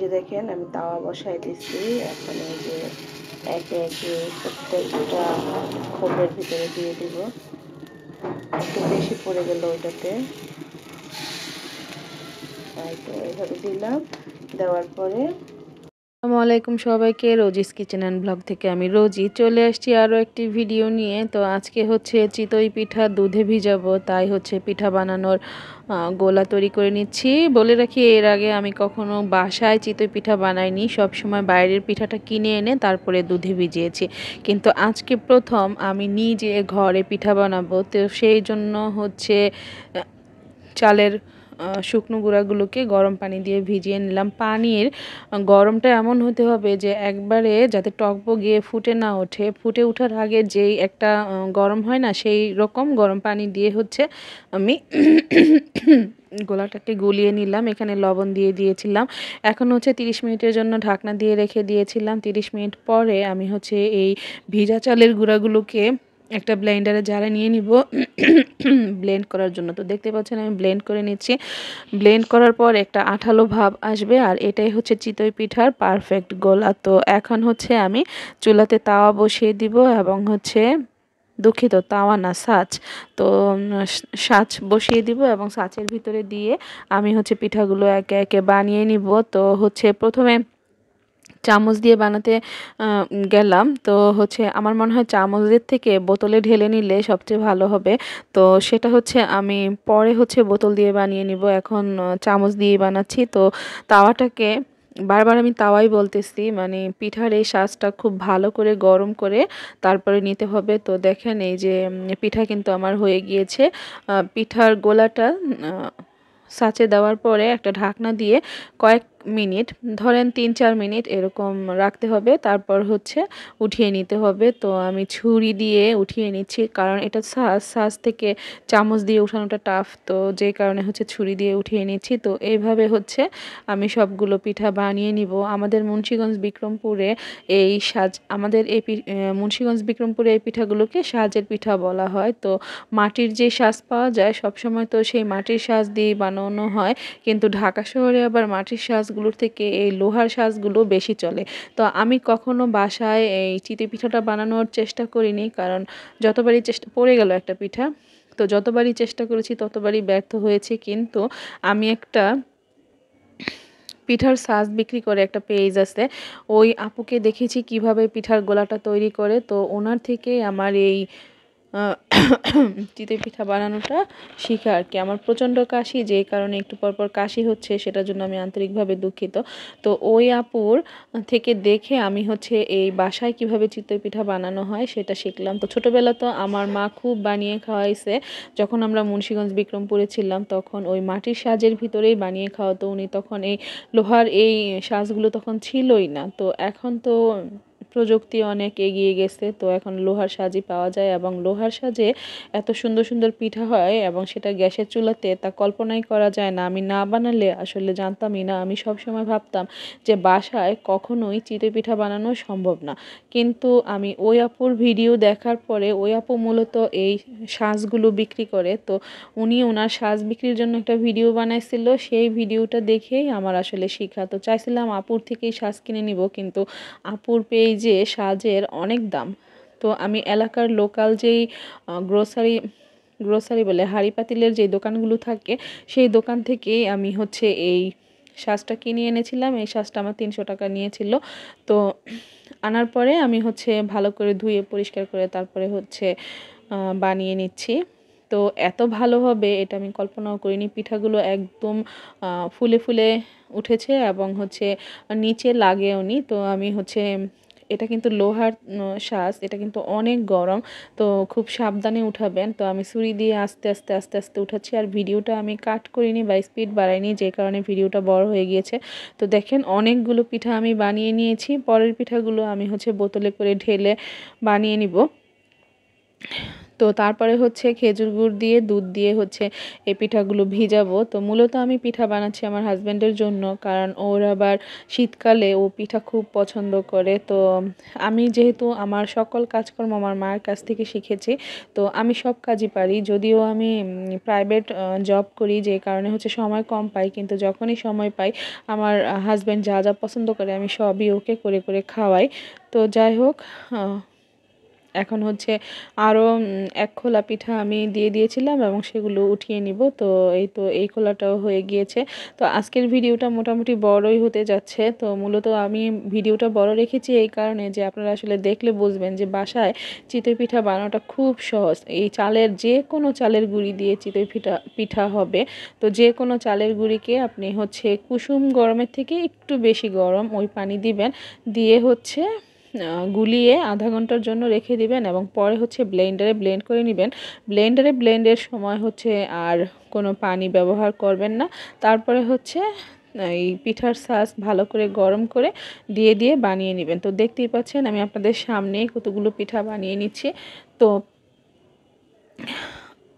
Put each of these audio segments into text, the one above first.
যে দেখেন আমি তাওয়া বসাই দিচ্ছি। এখন এই যে একে একে প্রত্যেকটা খোপের ভিতরে দিয়ে দিব। একটু বেশি পড়ে গেল ওইটাতে, তাই তো এইভাবে দিলাম। দেওয়ার পরে আসসালামু আলাইকুম সবাইকে, রোজিস কিচেন অ্যান্ড ব্লগ থেকে আমি রোজি চলে আসছি আরও একটি ভিডিও নিয়ে। তো আজকে হচ্ছে চিতই পিঠা দুধে ভিজাবো, তাই হচ্ছে পিঠা বানানোর গোলা তৈরি করে নিচ্ছি। বলে রাখি, এর আগে আমি কখনো বাসায় চিতই পিঠা বানাইনি, সব সময় বাইরের পিঠাটা কিনে এনে তারপরে দুধে ভিজিয়েছি। কিন্তু আজকে প্রথম আমি নিজে ঘরে পিঠা বানাবো, তো সেই জন্য হচ্ছে চালের শুকনো গুঁড়াগুলোকে গরম পানি দিয়ে ভিজিয়ে নিলাম। পানির গরমটা এমন হতে হবে যে একবারে যাতে টকবক গিয়ে ফুটে না ওঠে, ফুটে ওঠার আগে যেই একটা গরম হয় না, সেই রকম গরম পানি দিয়ে হচ্ছে আমি গোলাটাকে গুলিয়ে নিলাম। এখানে লবণ দিয়ে দিয়েছিলাম। এখন হচ্ছে 30 মিনিটের জন্য ঢাকনা দিয়ে রেখে দিয়েছিলাম। 30 মিনিট পরে আমি হচ্ছে এই ভিজা চালের গুঁড়াগুলোকে একটা ব্লেন্ডারে জারে নিয়ে নিব ব্লেন্ড করার জন্য। তো দেখতে পাচ্ছেন আমি ব্লেন্ড করে নিচ্ছি। ব্লেন্ড করার পর একটা আঠালো ভাব আসবে, আর এটাই হচ্ছে চিতই পিঠার পারফেক্ট গোলা। তো এখন হচ্ছে আমি চুলাতে তাওয়া বসিয়ে দিব, এবং হচ্ছে দুঃখিত, তাওয়া না, ছাঁচ। তো ছাঁচ বসিয়ে দিব এবং ছাঁচের ভিতরে দিয়ে আমি হচ্ছে পিঠাগুলো একে একে বানিয়ে নিব। তো হচ্ছে প্রথমে চামচ দিয়ে বানাতে গেলাম, তো হচ্ছে আমার মনে হয় চামচের থেকে বোতলে ঢেলে নিলে সবচেয়ে ভালো হবে। তো সেটা হচ্ছে আমি পরে হচ্ছে বোতল দিয়ে বানিয়ে নিব, এখন চামচ দিয়ে বানাচ্ছি। তো তাওয়াটাকে বারবার আমি তাওয়াই বলতেছি, মানে পিঠার এই শাঁসটা খুব ভালো করে গরম করে তারপরে নিতে হবে। তো দেখেন এই যে পিঠা কিন্তু আমার হয়ে গিয়েছে। পিঠার গোলাটা ছাঁচে দেওয়ার পরে একটা ঢাকনা দিয়ে কয়েক মিনিট, ধরেন 3-4 মিনিট এরকম রাখতে হবে, তারপর হচ্ছে উঠিয়ে নিতে হবে। তো আমি ছুরি দিয়ে উঠিয়ে নিচ্ছি, কারণ এটা ছাঁচ থেকে চামচ দিয়ে উঠানোটা টাফ, তো যে কারণে হচ্ছে ছুরি দিয়ে উঠিয়ে নিচ্ছি। তো এইভাবে হচ্ছে আমি সবগুলো পিঠা বানিয়ে নিব। আমাদের মুন্সিগঞ্জ বিক্রমপুরে এই আমাদের এই মুন্সিগঞ্জ বিক্রমপুরে এই পিঠাগুলোকে সাজের পিঠা বলা হয়। তো মাটির যে সাজ পাওয়া যায় সবসময় তো সেই মাটির সাজ দিয়ে বানানো হয়, কিন্তু ঢাকা শহরে আবার মাটির সাজগুলোর থেকে এই লোহার সাজগুলো বেশি চলে। তো আমি কখনো বাসায় এই চিতই পিঠাটা বানানোর চেষ্টা করিনি, কারণ যতবারই চেষ্টা, পড়ে গেল একটা পিঠা। তো যতবারই চেষ্টা করেছি ততবারই ব্যর্থ হয়েছে। কিন্তু আমি একটা পিঠার সাজ বিক্রি করে একটা পেজ আছে, ওই আপুকে দেখেছি কিভাবে পিঠার গোলাটা তৈরি করে। তো ওনার থেকেই আমার এই চিতই পিঠা বানানোটা শিখা আর কি। আমার প্রচণ্ড কাশি, যেই কারণে একটু পরপর কাশি হচ্ছে, সেটার জন্য আমি আন্তরিকভাবে দুঃখিত। তো ওই আপুর থেকে দেখে আমি হচ্ছে এই বাসায় কিভাবে চিতই পিঠা বানানো হয় সেটা শিখলাম। তো ছোটোবেলা তো আমার মা খুব বানিয়ে খাওয়াইছে। যখন আমরা মুন্সিগঞ্জ বিক্রমপুরে ছিলাম তখন ওই মাটির সাজের ভিতরেই বানিয়ে খাওয়াতো উনি। তখন এই লোহার এই সাজগুলো তখন ছিলই না। তো এখন তো প্রযুক্তি অনেক এগিয়ে গেছে, তো এখন লোহার সাজই পাওয়া যায়, এবং লোহার সাজে এত সুন্দর সুন্দর পিঠা হয়, এবং সেটা গ্যাসের চুলাতে তা কল্পনাই করা যায় না। আমি না বানালে আসলে জানতামই না। আমি সব সময় ভাবতাম যে বাসায় কখনোই চিতই পিঠা বানানো সম্ভব না, কিন্তু আমি ওই আপুর ভিডিও দেখার পরে, ওই আপু মূলত এই সাজগুলো বিক্রি করে, তো উনি ওনার সাজ বিক্রির জন্য একটা ভিডিও বানাইছিল, সেই ভিডিওটা দেখেই আমার আসলে শিখা। তো চাইছিলাম আপুর থেকেই সাজ কিনে নিব, কিন্তু আপুর পেজে সাজের অনেক দাম। তো আমি এলাকার লোকাল যেই গ্রোসারি বলে হাঁড়ি পাতিলের যে দোকানগুলো থাকে, সেই দোকান থেকেই আমি হচ্ছে এই সাজটা কিনে এনেছিলাম। এই সাজটা আমার 300 টাকা নিয়েছিল। তো আনার পরে আমি হচ্ছে ভালো করে ধুয়ে পরিষ্কার করে তারপরে হচ্ছে বানিয়ে নিচ্ছি। তো এত ভালো হবে এটা আমি কল্পনাও করিনি। পিঠাগুলো একদম ফুলে ফুলে উঠেছে, এবং হচ্ছে নিচে লাগেওনি। তো আমি হচ্ছে, এটা কিন্তু লোহার সাজ, এটা কিন্তু অনেক গরম, তো খুব সাবধানে উঠাবেন। তো আমি ছুরি দিয়ে আস্তে আস্তে আস্তে আস্তে উঠাচ্ছি, আর ভিডিওটা আমি কাট করিনি বা স্পিড বাড়াইনি, যে কারণে ভিডিওটা বড় হয়ে গিয়েছে। তো দেখেন অনেকগুলো পিঠা আমি বানিয়ে নিয়েছি। পরের পিঠাগুলো আমি হচ্ছে বোতলে করে ঢেলে বানিয়ে নিব। তো তারপরে হচ্ছে খেজুর গুড় দিয়ে দুধ দিয়ে হচ্ছে এই পিঠাগুলো ভিজাবো। তো মূলত আমি পিঠা বানাচ্ছি আমার হাজব্যান্ডের জন্য, কারণ ওর আবার শীতকালে ও পিঠা খুব পছন্দ করে। তো আমি যেহেতু আমার সকল কাজকর্ম আমার মায়ের কাছ থেকে শিখেছি, তো আমি সব কাজই পারি। যদিও আমি প্রাইভেট জব করি, যে কারণে হচ্ছে সময় কম পাই, কিন্তু যখনই সময় পাই আমার হাজব্যান্ড যা যা পছন্দ করে আমি সবই ওকে করে করে খাওয়াই। তো যাই হোক, এখন হচ্ছে আরও এক খোলা পিঠা আমি দিয়ে দিয়েছিলাম এবং সেগুলো উঠিয়ে নিব। তো এই খোলাটাও হয়ে গিয়েছে। তো আজকের ভিডিওটা মোটামুটি বড়ই হতে যাচ্ছে। তো মূলত আমি ভিডিওটা বড় রেখেছি এই কারণে যে আপনারা আসলে দেখলে বুঝবেন যে বাসায় চিতই পিঠা বানানোটা খুব সহজ। এই চালের যে কোনো চালের গুঁড়ি দিয়ে চিতই পিঠা পিঠা হবে। তো যে কোনো চালের গুঁড়িকে আপনি হচ্ছে কুসুম গরমের থেকে একটু বেশি গরম ওই পানি দিবেন, দিয়ে হচ্ছে গুলিয়ে আধা ঘন্টার জন্য রেখে দিবেন এবং পরে হচ্ছে ব্লেন্ডারে ব্লেন্ড করে নেবেন। ব্লেন্ডের সময় হচ্ছে আর কোনো পানি ব্যবহার করবেন না। তারপরে হচ্ছে এই পিঠার শাঁস ভালো করে গরম করে দিয়ে দিয়ে বানিয়ে নেবেন। তো দেখতেই পাচ্ছেন আমি আপনাদের সামনেই কতগুলো পিঠা বানিয়ে নিচ্ছি। তো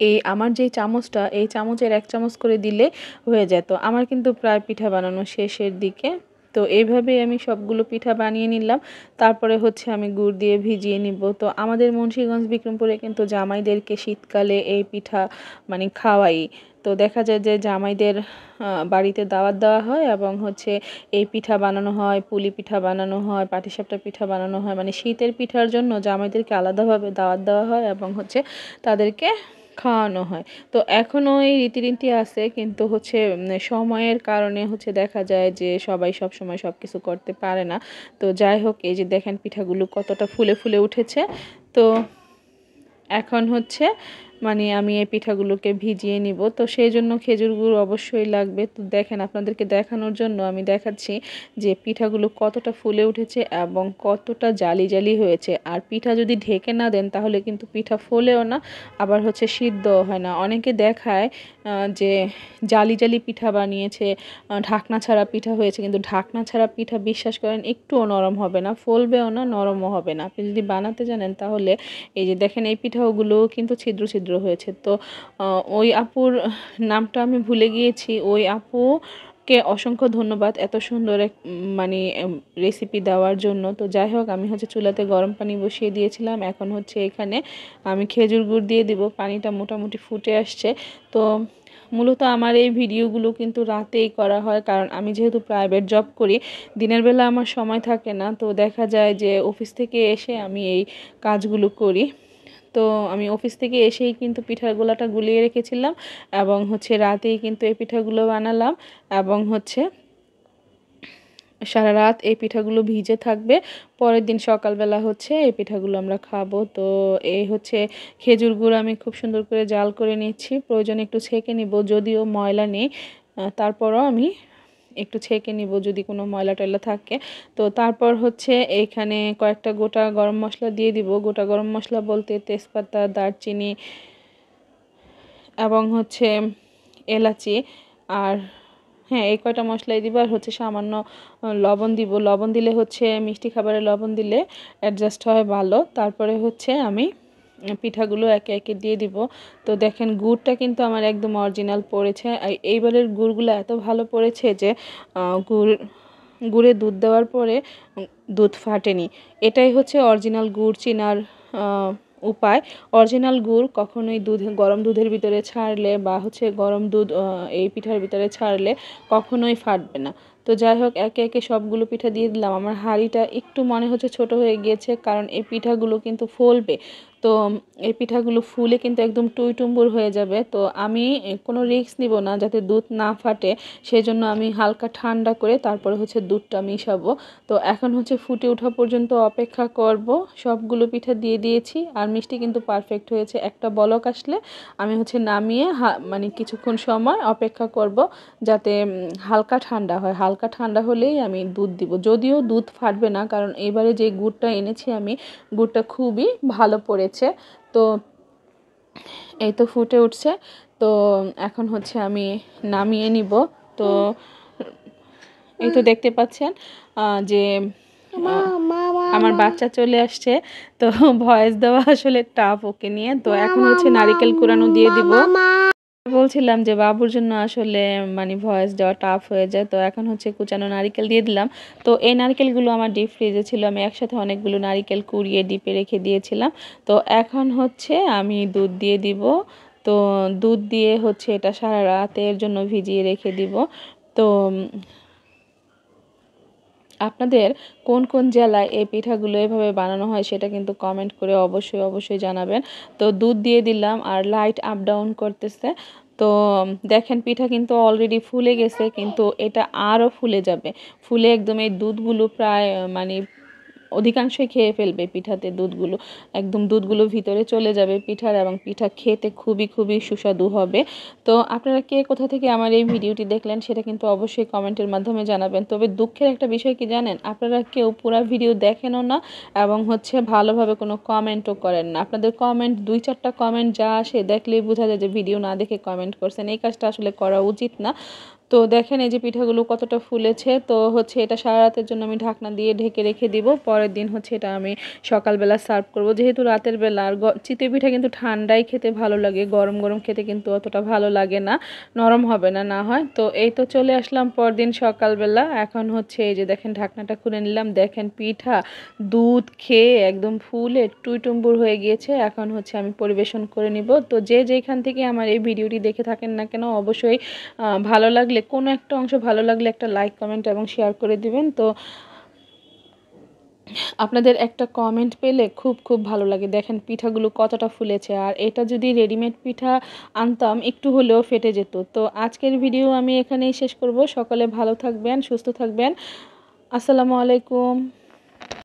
এই আমার যেই চামচটা, এই চামচের 1 চামচ করে দিলে হয়ে যায়। তো আমার কিন্তু প্রায় পিঠা বানানো শেষের দিকে। তো এইভাবেই আমি সবগুলো পিঠা বানিয়ে নিলাম। তারপরে হচ্ছে আমি গুড় দিয়ে ভিজিয়ে নিব। তো আমাদের মুন্সিগঞ্জ বিক্রমপুরে কিন্তু জামাইদেরকে শীতকালে এই পিঠা মানে খাওয়াই। তো দেখা যায় যে জামাইদের বাড়িতে দাওয়াত দেওয়া হয় এবং হচ্ছে এই পিঠা বানানো হয়, পুলি পিঠা বানানো হয়, পাটিসাপটা পিঠা বানানো হয়। মানে শীতের পিঠার জন্য জামাইদেরকে আলাদাভাবে দাওয়াত দেওয়া হয় এবং হচ্ছে তাদেরকে খাওয়ানো হয়। তো এখনও এই রীতিনীতি আছে, কিন্তু হচ্ছে সময়ের কারণে হচ্ছে দেখা যায় যে সবাই সবসময় সব কিছু করতে পারে না। তো যাই হোক, এই যে দেখেন পিঠাগুলো কতটা ফুলে ফুলে উঠেছে। তো এখন হচ্ছে মানে আমি এই পিঠাগুলোকে ভিজিয়ে নিব। তো সেই জন্য খেজুর গুড় অবশ্যই লাগবে। তো দেখেন, আপনাদেরকে দেখানোর জন্য আমি দেখাচ্ছি যে পিঠাগুলো কতটা ফুলে উঠেছে এবং কতটা জালি জালি হয়েছে। আর পিঠা যদি ঢেকে না দেন তাহলে কিন্তু পিঠা ফোলেও না, আবার হচ্ছে সিদ্ধও হয় না। অনেকে দেখায় যে জালি জালি পিঠা বানিয়েছে, ঢাকনা ছাড়া পিঠা হয়েছে, কিন্তু ঢাকনা ছাড়া পিঠা বিশ্বাস করেন একটুও নরম হবে না, ফলবেও না, নরমও হবে না। আপনি যদি বানাতে জানেন তাহলে এই যে দেখেন এই পিঠাগুলো কিন্তু ছিদ্র ছিদ্র হয়েছে। তো ওই আপুর নামটা আমি ভুলে গিয়েছি। ওই আপুকে অসংখ্য ধন্যবাদ এত সুন্দর এক মানে রেসিপি দেওয়ার জন্য। তো যাই হোক, আমি হচ্ছে চুলাতে গরম পানি বসিয়ে দিয়েছিলাম। এখন হচ্ছে এখানে আমি খেজুর গুড় দিয়ে দিব। পানিটা মোটামুটি ফুটে আসছে। তো মূলত আমার এই ভিডিওগুলো কিন্তু রাতেই করা হয়, কারণ আমি যেহেতু প্রাইভেট জব করি, দিনের বেলা আমার সময় থাকে না। তো দেখা যায় যে অফিস থেকে এসে আমি এই কাজগুলো করি। তো আমি অফিস থেকে এসেই কিন্তু পিঠার গোলাটা গুলিয়ে রেখেছিলাম এবং হচ্ছে রাতেই কিন্তু এই পিঠাগুলো বানালাম এবং হচ্ছে সারা রাত এই পিঠাগুলো ভিজে থাকবে। পরের দিন সকালবেলা হচ্ছে এই পিঠাগুলো আমরা খাবো। তো এই হচ্ছে খেজুর গুড় আমি খুব সুন্দর করে জাল করে নিচ্ছি। প্রয়োজনে একটু ছেঁকে নিব, যদিও ময়লা নেই, তারপরও আমি একটু ছেঁকে নিব যদি কোনো ময়লা টয়লা থাকে। তো তারপর হচ্ছে এইখানে কয়েকটা গোটা গরম মশলা দিয়ে দিব। গোটা গরম মশলা বলতে তেজপাতা, দারচিনি এবং হচ্ছে এলাচি, আর হ্যাঁ এই কয়টা মশলাই দিব। আর হচ্ছে সামান্য লবণ দিব। লবণ দিলে হচ্ছে মিষ্টি খাবারে লবণ দিলে অ্যাডজাস্ট হয় ভালো। তারপরে হচ্ছে আমি পিঠাগুলো একে একে দিয়ে দিব। তো দেখেন গুড়টা কিন্তু আমার একদম অরিজিনাল পড়েছে। এইবারের গুড়গুলো এত ভালো পড়েছে যে গুড়ে দুধ দেওয়ার পরে দুধ ফাটেনি। এটাই হচ্ছে অরিজিনাল গুড় চেনার উপায়। অরিজিনাল গুড় কখনোই গরম দুধের ভিতরে ছাড়লে বা হচ্ছে গরম দুধ এই পিঠার ভিতরে ছাড়লে কখনোই ফাটবে না। তো যাই হোক, একে একে সবগুলো পিঠা দিয়ে দিলাম। আমার হাঁড়িটা একটু মনে হচ্ছে ছোট হয়ে গিয়েছে, কারণ এই পিঠাগুলো কিন্তু ফলবে। তো এই পিঠাগুলো ফুলে কিন্তু একদম টুইটুম্বুর হয়ে যাবে। তো আমি কোনো রিস্ক নিব না যাতে দুধ না ফাটে, সেই জন্য আমি হালকা ঠান্ডা করে তারপরে হচ্ছে দুধটা মিশাবো। তো এখন হচ্ছে ফুটে ওঠা পর্যন্ত অপেক্ষা করব। সবগুলো পিঠা দিয়ে দিয়েছি আর মিষ্টি কিন্তু পারফেক্ট হয়েছে। একটা বলক আসলে আমি হচ্ছে নামিয়ে মানে কিছুক্ষণ সময় অপেক্ষা করব যাতে হালকা ঠান্ডা হয়। হালকা ঠান্ডা হলেই আমি দুধ দিব। যদিও দুধ ফাটবে না, কারণ এবারে যে গুড়টা এনেছি আমি, গুড়টা খুবই ভালো পড়েছে। তো এই তো ফুটে উঠছে। তো এখন হচ্ছে আমি নামিয়ে নিব। তো এই তো দেখতে পাচ্ছেন যে আমার বাচ্চা চলে আসছে, তো ভয়েস দেওয়া আসলে টাফ ওকে নিয়ে। তো এখন হচ্ছে নারিকেল কুড়ানো দিয়ে দিব। বলছিলাম যে বাবুর জন্য আসলে মানে ভয়েস দেওয়া টাফ হয়ে যায়। তো এখন হচ্ছে কুচানো নারিকেল দিয়ে দিলাম। তো এই নারিকেলগুলো আমার ডিপ ফ্রিজে ছিল, আমি একসাথে অনেকগুলো নারিকেল কুড়িয়ে ডিপে রেখে দিয়েছিলাম। তো এখন হচ্ছে আমি দুধ দিয়ে দিব। তো দুধ দিয়ে হচ্ছে এটা সারা রাতের জন্য ভিজিয়ে রেখে দিব। তো আপনাদের কোন কোন জেলায় এই পিঠাগুলো এভাবে বানানো হয় সেটা কিন্তু কমেন্ট করে অবশ্যই অবশ্যই জানাবেন। তো দুধ দিয়ে দিলাম আর লাইট আপ ডাউন করতেছে। তো দেখেন পিঠা কিন্তু অলরেডি ফুলে গেছে, কিন্তু এটা আরও ফুলে যাবে। ফুলে একদম এই দুধগুলো প্রায় মানে অধিকাংশই খেয়ে ফেলবে পিঠাতে দুধগুলো, একদম দুধগুলো ভিতরে চলে যাবে পিঠার, এবং পিঠা খেতে খুবই খুবই সুস্বাদু হবে। তো আপনারা কে কোথা থেকে আমার এই ভিডিওটি দেখলেন সেটা কিন্তু অবশ্যই কমেন্টের মাধ্যমে জানাবেন। তবে দুঃখের একটা বিষয় কি জানেন, আপনারা কেউ পুরো ভিডিও দেখেনও না এবং হচ্ছে ভালোভাবে কোনো কমেন্টও করেন না। আপনাদের কমেন্ট 2-4টা কমেন্ট যা আসে দেখলেই বোঝা যায় যে ভিডিও না দেখে কমেন্ট করছেন। এই কাজটা আসলে করা উচিত না। তো দেখেন এই যে পিঠাগুলো কতটা ফুলেছে। তো হচ্ছে এটা সারা রাতের জন্য আমি ঢাকনা দিয়ে ঢেকে রেখে দিব। পরের দিন হচ্ছে এটা আমি সকালবেলা সার্ভ করব, যেহেতু রাতের বেলা। আর চিতই পিঠা কিন্তু ঠান্ডাই খেতে ভালো লাগে, গরম গরম খেতে কিন্তু অতটা ভালো লাগে না, নরম হবে না না হয়। তো এই তো চলে আসলাম পরদিন সকালবেলা। এখন হচ্ছে এই যে দেখেন ঢাকনাটা খুলে নিলাম। দেখেন পিঠা দুধ খেয়ে একদম ফুলে টুইটুম্বুর হয়ে গিয়েছে। এখন হচ্ছে আমি পরিবেশন করে নিব। তো যে যেখান থেকে আমার এই ভিডিওটি দেখে থাকেন না কেন অবশ্যই ভালো লাগলে, কোনো একটা অংশ ভালো লাগলে একটা লাইক কমেন্ট এবং শেয়ার করে দিবেন। তো আপনাদের একটা কমেন্ট পেলে খুব খুব ভালো লাগে। দেখেন পিঠাগুলো কতটা ফুলেছে, আর এটা যদি রেডিমেড পিঠা আনতাম একটু হলেও ফেটে যেত। তো আজকের ভিডিও আমি এখানেই শেষ করব। সকলে ভালো থাকবেন, সুস্থ থাকবেন। আসসালামু আলাইকুম।